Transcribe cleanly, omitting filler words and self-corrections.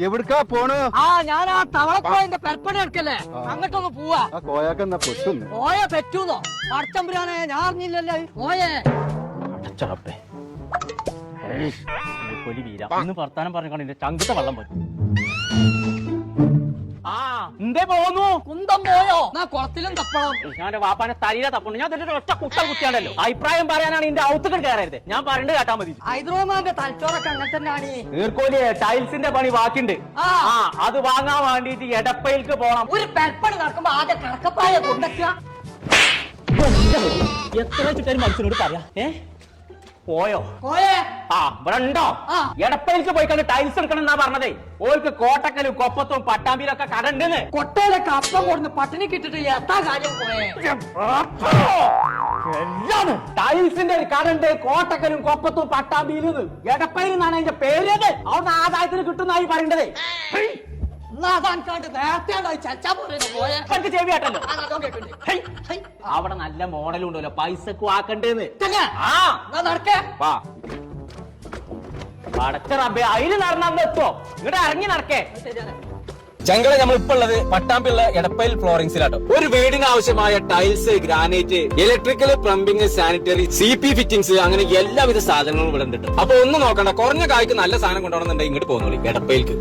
എവിടക്കാ പോണ്? ഞാൻ ആ തവളക്കോയന്റെ പെരപ്പണി എടുക്കല്ലേ, അങ്ങോട്ടൊന്ന് പോവാ. കോയാക്കെന്നാ പെട്ടുന്നു. കോയ പറ്റൂന്നോ? പടച്ചമ്പുരാനെ, ഞാൻ അറിഞ്ഞില്ലല്ലോ. കോയേ കൊലി വീര ഇന്ന് വർത്താനം പറഞ്ഞ ചങ്കുത്ത വെള്ളം പറ്റും. എന്തേ പോന്നു? കുന്തം പോയോ? കുളത്തിലും തപ്പണം. ഞാൻ വാപ്പാനെ തലയില തപ്പുണ്ട്. ഞാൻ ഒറ്റ കുത്തൽ കുത്തിയാണല്ലോ. അഭിപ്രായം പറയാനാണ് ഇതിന്റെ ഔത്തുകൾ കയറരുത്. ഞാൻ പറയേണ്ടത് കേട്ടാ മതി. ഹൈദരാബാദിന്റെ തലച്ചോറൊക്കെ അങ്ങനെ തന്നെയാണ്. നീർക്കോലിയെ ടൈൽസിന്റെ പണി ബാക്കിണ്ട്. അത് വാങ്ങാൻ വേണ്ടിട്ട് എടപ്പയിലേക്ക് പോണം. ഒരു പെരപ്പണി നടക്കുമ്പോ ആദ്യം കടക്കപ്പായ കൊണ്ടെത്തുക. എത്ര ചുറ്റാരും മനുഷ്യനോട് പറയാ. പോയോ? കോയേ ഇവിടെ ഉണ്ടോ? എടപ്പയിലേക്ക് പോയി കണ്ട് ടൈൽസ് എടുക്കണം എന്നാ പറഞ്ഞതേ. ഓൾക്ക് കോട്ടക്കലും കൊപ്പത്തും പട്ടാമ്പിയിലൊക്കെ കടണ്ടെന്ന്. കൊട്ടയിലൊക്കെ അപ്പം കൊടുന്ന് പട്ടിണി കിട്ടിട്ട് എത്താ കാര്യം പോയേ. ടൈൽസിന്റെ ഒരു കടണ്ട് കോട്ടക്കലും കൊപ്പത്തും പട്ടാമ്പിയിലും. എടപ്പയിൽ നിന്നാണ് അതിന്റെ പേരത്. അവിടെ ആദായത്തിന് കിട്ടുന്നായി പറയേണ്ടതേ. അവിടെ നല്ല മോഡലും ഉണ്ടല്ലോ, പൈസക്ക് വാക്കണ്ടേന്ന്. പടച്ചറബേ, അതിന് നടന്നു എത്തുവോ? ഇവിടെ ഇറങ്ങി നടക്കേ. ചങ്കള നമ്മളിപ്പോ ഉള്ളത് പട്ടാമ്പിയുള്ള എടപ്പയിൽ ഫ്ലോറിംഗ്സിലാട്ടോ. ഒരു വീടിന് ആവശ്യമായ tiles, granite, electrical, plumbing, sanitary, CP fittings, അങ്ങനെ എല്ലാവിധ സാധനങ്ങളും ഇവിടെ ഉണ്ട്. അപ്പൊ ഒന്നും നോക്കണ്ട, കുറഞ്ഞ കായ്ക്ക് നല്ല സാധനം കൊണ്ടുപോകണമെന്നുണ്ടെങ്കിൽ ഇങ്ങോട്ട് പോകുന്നോളി എടപ്പയിലേക്ക്.